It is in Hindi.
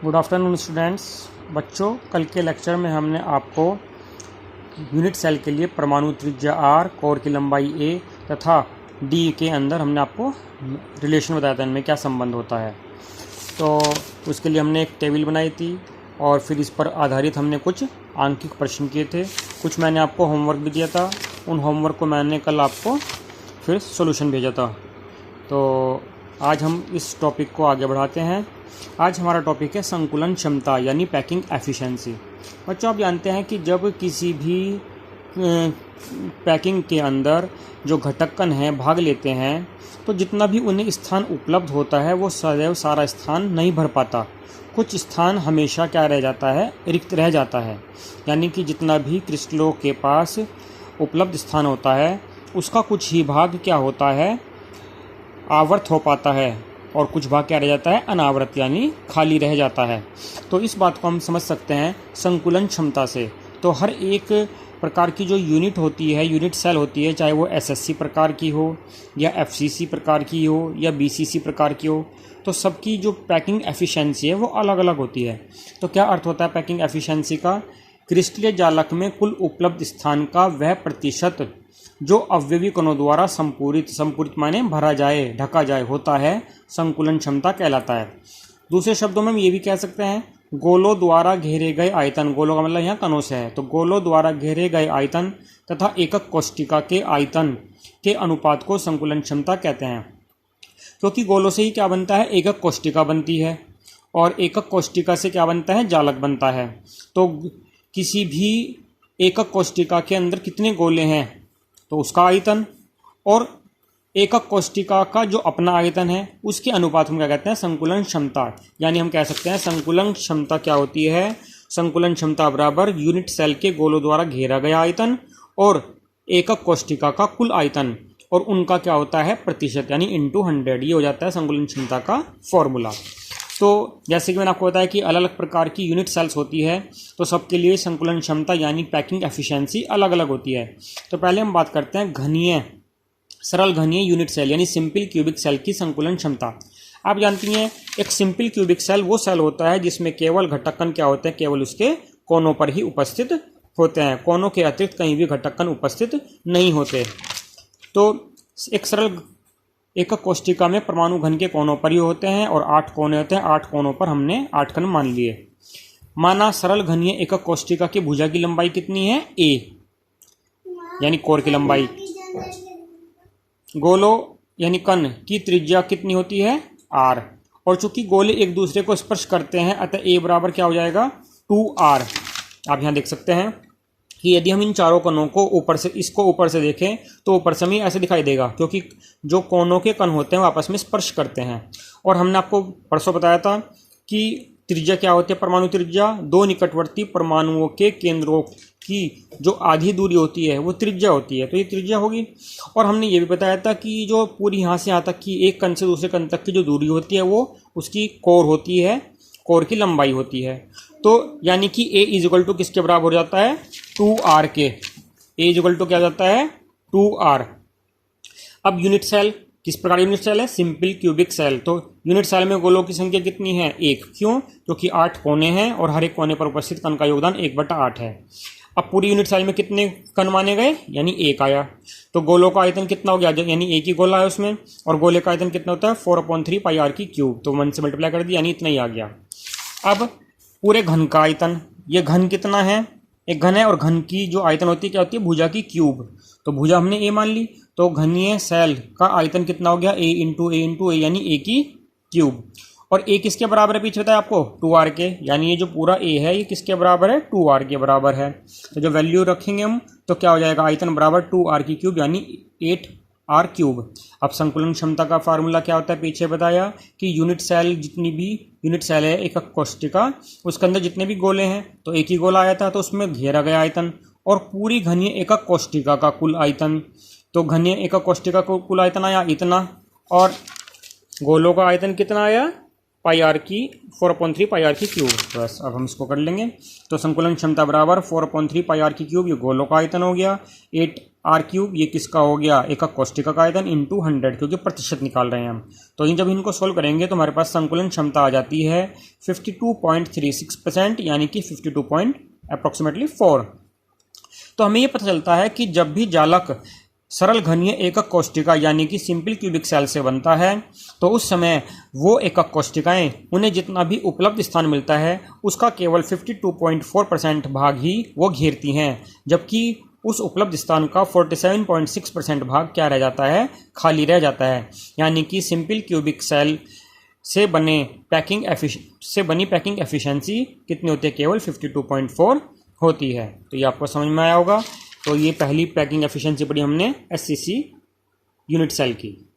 Good afternoon students. बच्चों, कल के लेक्चर में हमने आपको यूनिट सेल के लिए परमाणु त्रिज्या r, कोर की लंबाई a तथा d के अंदर हमने आपको रिलेशन बताया था, इनमें क्या संबंध होता है। तो उसके लिए हमने एक टेबल बनाई थी और फिर इस पर आधारित हमने कुछ आंकिक प्रश्न किए थे। कुछ मैंने आपको होमवर्क भी दिया था, उन होमवर्क को मैंने कल आपको फिर सॉल्यूशन भेजा था। तो आज हम इस टॉपिक को आगे बढ़ाते हैं। आज हमारा टॉपिक है संकुलन क्षमता यानी पैकिंग एफिशिएंसी। बच्चों, आप जानते हैं कि जब किसी भी पैकिंग के अंदर जो घटककण हैं भाग लेते हैं तो जितना भी उन्हें स्थान उपलब्ध होता है वो सदैव सारा स्थान नहीं भर पाता। कुछ स्थान हमेशा क्या रह जाता है, रिक्त रह जाता है। यानी कि जितना भी क्रिस्टलों के पास उपलब्ध स्थान होता है उसका कुछ ही भाग क्या होता है, आवृत हो पाता है और कुछ भाग क्या रह जाता है, अनावृत यानी खाली रह जाता है। तो इस बात को हम समझ सकते हैं संकुलन क्षमता से। तो हर एक प्रकार की जो यूनिट होती है, यूनिट सेल होती है, चाहे वो एसएससी प्रकार की हो या एफसीसी प्रकार की हो या बीसीसी प्रकार की हो, तो सबकी जो पैकिंग एफिशिएंसी है वो अलग अलग होती है। तो क्या अर्थ होता है पैकिंग एफिशिएंसी का? क्रिस्टलीय जालक में कुल उपलब्ध स्थान का वह प्रतिशत जो अवयवी कणों द्वारा संपूरित माने भरा जाए, ढका जाए, होता है संकुलन क्षमता कहलाता है। दूसरे शब्दों में हम ये भी कह सकते हैं गोलों द्वारा घेरे गए आयतन, गोलों का मतलब यहाँ कणों से है, तो गोलों द्वारा घेरे गए आयतन तथा एकक कोष्ठिका के आयतन के अनुपात को संकुलन क्षमता कहते हैं। क्योंकि गोलों से ही क्या बनता है, एकक कोष्ठिका बनती है और एकक कोष्ठिका से क्या बनता है, जालक बनता है। तो किसी भी एकक कोष्ठिका के अंदर कितने गोले हैं तो उसका आयतन और एकक कोष्ठिका का जो अपना आयतन है उसके अनुपात हम क्या कहते हैं, संकुलन क्षमता। यानी हम कह सकते हैं संकुलन क्षमता क्या होती है, संकुलन क्षमता बराबर यूनिट सेल के गोलों द्वारा घेरा गया आयतन और एकक कोष्ठिका का कुल आयतन और उनका क्या होता है, प्रतिशत, यानी इंटू 100। ये हो जाता है संकुलन क्षमता का फॉर्मूला। तो जैसे कि मैंने आपको बताया कि अलग अलग प्रकार की यूनिट सेल्स होती है, तो सबके लिए संकुलन क्षमता यानी पैकिंग एफिशिएंसी अलग अलग होती है। तो पहले हम बात करते हैं सरल घनीय यूनिट सेल यानी सिंपल क्यूबिक सेल की संकुलन क्षमता। आप जानती हैं एक सिंपल क्यूबिक सेल वो सेल होता है जिसमें केवल घटककण क्या होते हैं, केवल उसके कोनों पर ही उपस्थित होते हैं, कोनों के अतिरिक्त कहीं भी घटककण उपस्थित नहीं होते। तो एक सरल एकक कोष्ठिका में परमाणु घन के कोनों पर ही होते हैं और 8 कोने होते हैं। 8 कोनों पर हमने 8 कण मान लिए। माना सरल घनीय एकक कोष्ठिका की भुजा की लंबाई कितनी है, a, यानी कोर की लंबाई। गोलों यानी कण की त्रिज्या कितनी होती है, r, और चूंकि गोले एक दूसरे को स्पर्श करते हैं अतः a बराबर क्या हो जाएगा, 2r। आप यहाँ देख सकते हैं कि यदि हम इन चारों कणों को ऊपर से, इसको ऊपर से देखें तो ऊपर से हमें ऐसे दिखाई देगा क्योंकि जो कोनों के कण होते हैं वो आपस में स्पर्श करते हैं। और हमने आपको परसों बताया था कि त्रिज्या क्या होती है, परमाणु त्रिज्या दो निकटवर्ती परमाणुओं के केंद्रों की जो आधी दूरी होती है वो त्रिज्या होती है, तो ये त्रिज्या होगी। और हमने ये भी बताया था कि जो पूरी यहाँ से यहाँ तक की एक कण से दूसरे कण तक की जो दूरी होती है वो उसकी कोर होती है, कोर की लंबाई होती है। तो यानी कि a इज इक्वल टू किसके बराबर हो जाता है, 2r के। a इज इक्वल टू क्या जाता है, 2r। अब यूनिट सेल किस प्रकार यूनिट सेल है, सिंपल क्यूबिक सेल। तो यूनिट सेल में गोलों की संख्या कितनी है, 1। क्यों? क्योंकि 8 कोने हैं और हर एक कोने पर उपस्थित कण का योगदान 1/8 है। अब पूरी यूनिट सेल में कितने कण माने गए, यानी 1 आया। तो गोलों का आयतन कितना हो गया, यानी एक ही गोला है उसमें, और गोले का आयतन कितना होता है, 4/3 πr³। तो 1 से मल्टीप्लाई कर दिया यानी इतना ही आ गया। अब पूरे घन का आयतन, ये घन कितना है, एक घन है और घन की जो आयतन होती है क्या होती है, भुजा की क्यूब। तो भुजा हमने a मान ली, तो घनीय सेल का आयतन कितना हो गया, a यानी a की क्यूब। और a किसके बराबर है, पीछे बताया आपको, 2r के। यानी ये जो पूरा a है ये किसके बराबर है, 2r के बराबर है। तो जो वैल्यू रखेंगे हम तो क्या हो जाएगा, आयतन बराबर 2r की क्यूब यानी 8r³। अब संकुलन क्षमता का फार्मूला क्या होता है, पीछे बताया कि यूनिट सेल, जितनी भी यूनिट सेल है एकक कोष्ठिका, उसके अंदर जितने भी गोले हैं तो एक ही गोला आया था तो उसमें घेरा गया आयतन और पूरी घनीय एकक कोष्ठिका का कुल आयतन। तो घनीय एकक कोष्ठिका को कुल आयतन आया इतना और गोलों का आयतन कितना आया, 4/3 πr³। बस अब हम इसको कर लेंगे। तो संकुलन क्षमता बराबर 4/3 πr³, ये गोलों का आयतन हो गया, आर क्यूब ये किसका हो गया, एकक कोष्टिका का आयतन इंटू 100, क्योंकि प्रतिशत निकाल रहे हैं हम। तो जब इनको सोल्व करेंगे तो हमारे पास संकुलन क्षमता आ जाती है 52.36%, यानी कि 52.4। तो हमें ये पता चलता है कि जब भी जालक सरल घनीय एकक कोष्टिका यानी कि सिंपल क्यूबिक सेल से बनता है तो उस समय वो एकक कोष्टिकाएं उन्हें जितना भी उपलब्ध स्थान मिलता है उसका केवल 52.4% भाग ही वो घेरती हैं, जबकि उस उपलब्ध स्थान का 47.6% भाग क्या रह जाता है, खाली रह जाता है। यानी कि सिंपल क्यूबिक सेल से बनी पैकिंग एफिशिएंसी कितनी होती है, केवल 52.4 होती है। तो ये आपको समझ में आया होगा। तो ये पहली पैकिंग एफिशिएंसी पढ़ी हमने एससीसी यूनिट सेल की।